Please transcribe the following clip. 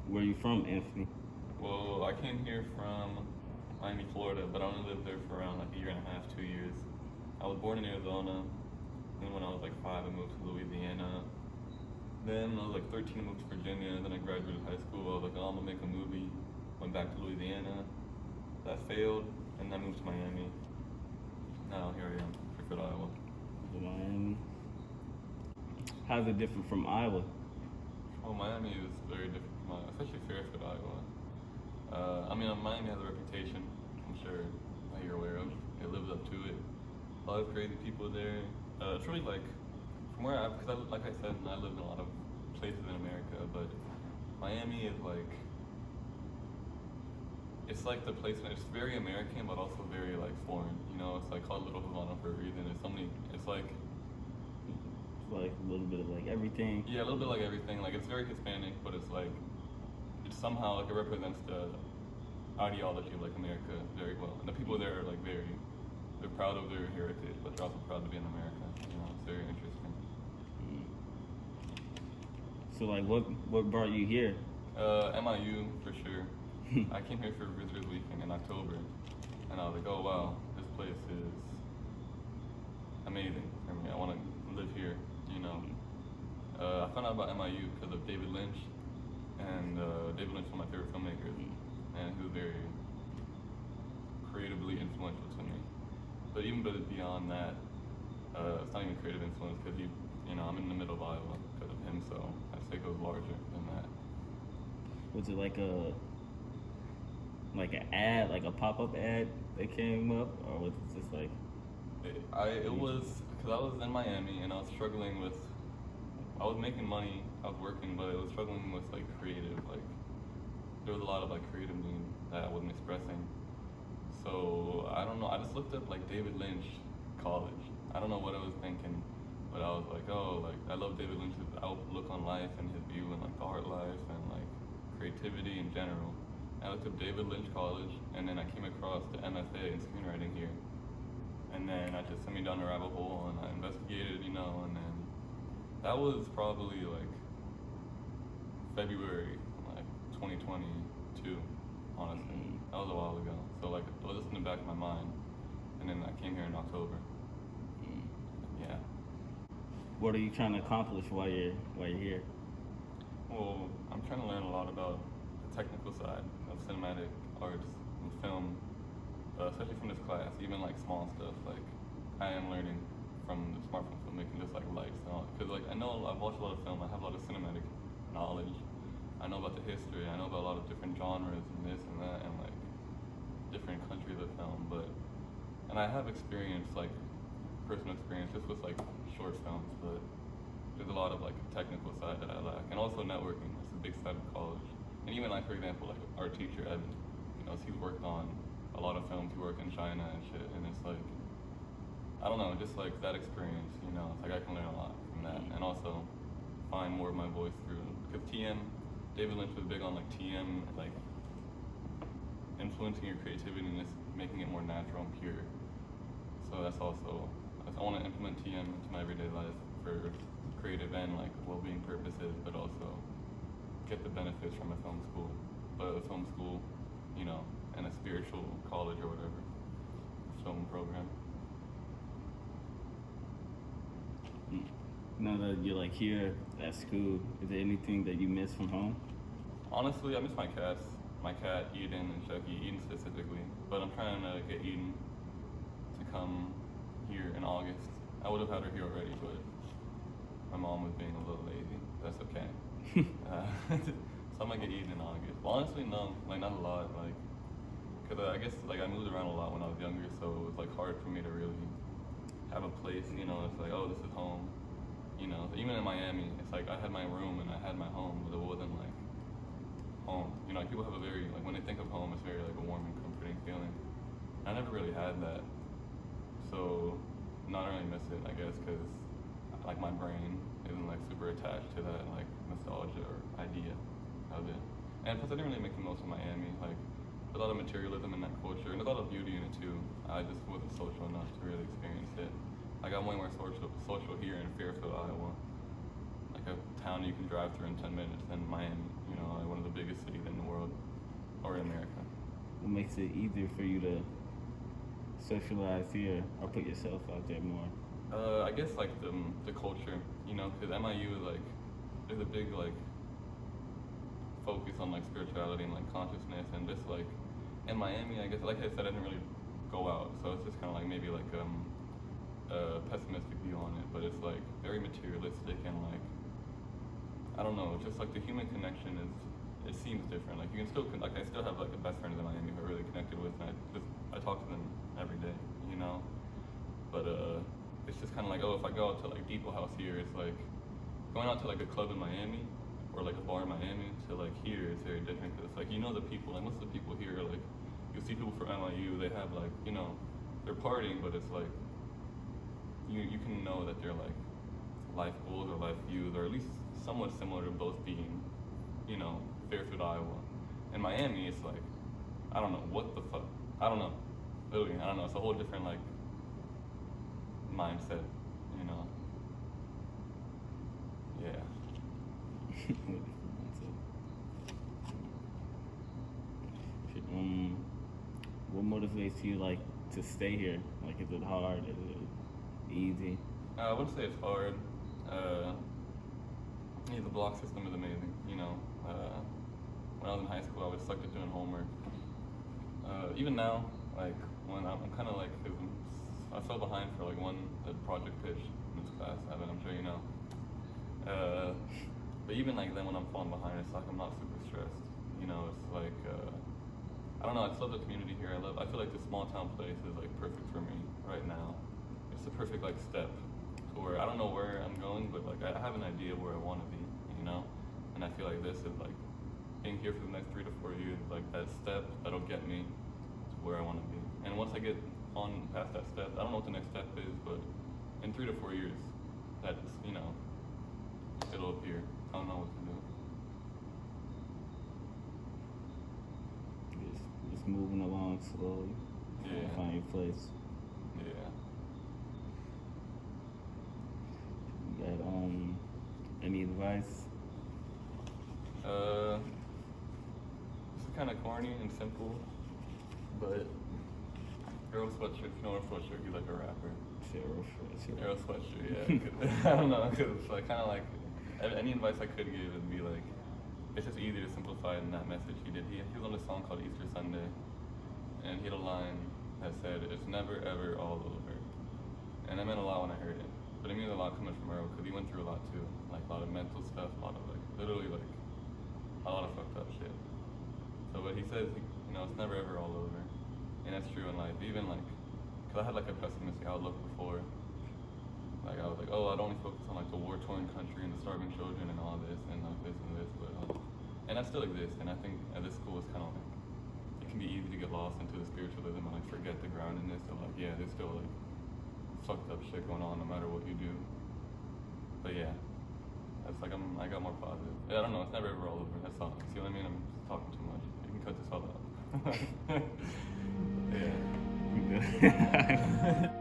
Where you from, Anthony? Well, I came here from Miami, Florida, but I only lived there for around like a year and a half, 2 years. I was born in Arizona. Then when I was like 5, I moved to Louisiana. Then when I was like 13, I moved to Virginia. Then I graduated high school. I was like, oh, I'm gonna make a movie. Went back to Louisiana. That failed, and I moved to Miami. Now here I am, Fairfield, Iowa. Miami. How's it different from Iowa? Oh, Miami is very different from Iowa, especially Fairfield, Iowa. Miami has a reputation, I'm sure that you're aware of. It lives up to it. A lot of crazy people there. It's really like, from where like I said, I lived in a lot of places in America, but Miami is like, it's like the place, it's very American, but also very like foreign. You know, it's like called Little Havana for a reason. There's so many, it's like a little bit of like everything. Yeah, a little bit like everything. Like it's very Hispanic, but it's like it's somehow like it represents the ideology of like America very well. And the people there are like they're proud of their heritage, but they're also proud to be in America. You know, it's very interesting. So like, what brought you here? MIU for sure. I came here for Visitors Weekend in October, and I was like, oh wow, this place is amazing for me. I want to live here. You know, I found out about MIU because of David Lynch, and David Lynch is one of my favorite filmmakers, and he was very creatively influential to me. But even beyond that, it's not even creative influence because I'm in the middle of Iowa because of him, so I'd say it goes larger than that. Was it like an ad, like a pop-up ad that came up, or was it just like? It was because I was in Miami and I was struggling with. I was making money, I was working, but I was struggling with like creative. Like there was a lot of like creative need that I wasn't expressing. So I don't know. I just looked up like David Lynch college. I don't know what I was thinking, but I was like, oh, like I love David Lynch's outlook on life and his view and like the art life and like creativity in general. I looked up David Lynch College, and then I came across the MFA in screenwriting here. And then I just sent me down the rabbit hole, and I investigated, and then that was probably like February, like 2022, honestly. That was a while ago. So like, it was just in the back of my mind, and then I came here in October. Yeah. What are you trying to accomplish while you're here? Well, I'm trying to learn a lot about the technical side of cinematic arts and film, especially from this class, even like small stuff. Like I am learning from the smartphone filmmaking, just like lights and all. Because like I know I've watched a lot of film, I have a lot of cinematic knowledge. I know about the history, I know about a lot of different genres and this and that, and like different countries of film. And I have experience, like personal experience, just with like short films, but there's a lot of like technical side that I lack, and also networking. It's a big side of college. And even like, for example, like our teacher Evan, he's worked on a lot of films. He worked in China and shit, and it's like, I don't know, just like that experience. It's like I can learn a lot from that, and also find more of my voice through. Because David Lynch was big on like TM, like influencing your creativity and just making it more natural and pure. So I want to implement TM into my everyday life for creative and like well-being purposes, but also get the benefits from a film school, and a spiritual college or whatever, film program. Now that you're like here at school, is there anything that you miss from home? Honestly, I miss my cats. My cat, Eden and Chucky, Eden specifically. But I'm trying to get Eden to come here in August. I would have had her here already, but my mom was being a little lazy. That's okay. So I'm gonna get Eden in August. Well, honestly, no, like not a lot, like, cause I guess like I moved around a lot when I was younger, so it was like hard for me to really have a place. It's like, oh, this is home. Even in Miami, it's like I had my room and I had my home, but it wasn't like home. Like people have a very like when they think of home, it's very like a warm and comforting feeling. I never really had that, so not really miss it, I guess, cause like my brain isn't like super attached to that like nostalgia or idea of it. And plus I didn't really make the most of Miami. Like a lot of materialism in that culture and a lot of beauty in it too. I just wasn't social enough to really experience it. Like I'm way more social here in Fairfield, Iowa. Like a town you can drive through in 10 minutes than Miami, like one of the biggest cities makes it easier for you to socialize here or put yourself out there more? I guess like the culture, you know, because MIU is like there's a big like focus on like spirituality and like consciousness, and just like in Miami, I guess like I said, I didn't really go out, so it's just kind of like maybe like a pessimistic view on it, but it's like very materialistic and like I don't know, just like the human connection is it seems different. Like you can still like I still have like a best friend in Miami who I really connected with, and I talk to them every day, you know, but it's just kind of like, oh, if I go out to like Depot House here, it's like going out to like a club in Miami or like a bar in Miami to like here is very different because it's like, you know, the people, like most of the people here are like, you see people from MIU, they have like, you know, they're partying, but it's like, you can know that they're like life goals or life views, or at least somewhat similar to both being, you know, Fairfield, Iowa. In Miami, it's like, I don't know, what the fuck? I don't know. Literally, I don't know. It's a whole different like mindset, you know. Yeah. What motivates you like to stay here? Like, is it hard? Is it easy? I wouldn't say it's hard. Yeah, the block system is amazing. You know, when I was in high school, I was sucked at doing homework. Even now, like when I'm kind of like, 'cause I fell behind for like the project pitch in this class. I'm sure you know. But even like then when I'm falling behind, it's like I'm not super stressed. You know, it's like I don't know. I just love the community here. I feel like the small town place is like perfect for me right now. It's the perfect like step to where I don't know where I'm going, but like I have an idea where I want to be. You know, and I feel like this is like being here for the next 3 to 4 years, like that step that'll get me to where I want to be. And once I get on past that step, I don't know what the next step is, but in 3 to 4 years, that's, you know, it'll appear. I don't know what to do. Just moving along slowly. Yeah. Find your place. Yeah. You got any advice? This is kind of corny and simple, but Earl Sweatshirt, if you know Earl Sweatshirt, he's like a rapper. Earl Sweatshirt, yeah. 'Cause I don't know, because it's like kind of like any advice I could give would be like, it's just easier to simplify it in that message he did. He was on a song called Easter Sunday, and he had a line that said, "It's never ever all over," and that meant a lot when I heard it. But it means a lot coming from Earl because he went through a lot too, like a lot of mental stuff, a lot of like literally like a lot of fucked up shit. So, but he says, you know, it's never ever all over, and that's true in life. Even like, cause I had like a pessimistic outlook before. Like I was like, oh, I'd only focus on like the war-torn country and the starving children and all this and like this and this, but and that still exists. And I think at this school it's kind of like it can be easy to get lost into the spiritualism and like forget the groundedness of like, yeah, there's still like fucked up shit going on no matter what you do. But yeah, that's like I got more positive. Yeah, I don't know, it's never ever all over. That's all. See what I mean? I'm just talking too much. You can cut this all out. Yeah. Yeah.